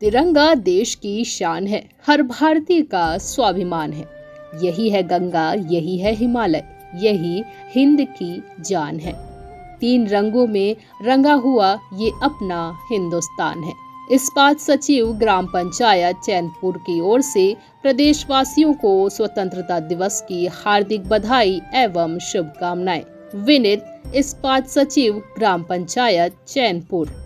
तिरंगा देश की शान है, हर भारतीय का स्वाभिमान है। यही है गंगा, यही है हिमालय, यही हिंद की जान है। 3 रंगों में रंगा हुआ ये अपना हिंदुस्तान है। इस्पात सचिव ग्राम पंचायत चैनपुर की ओर से प्रदेशवासियों को स्वतंत्रता दिवस की हार्दिक बधाई एवं शुभकामनाएं। विनीत, इस्पात सचिव ग्राम पंचायत चैनपुर।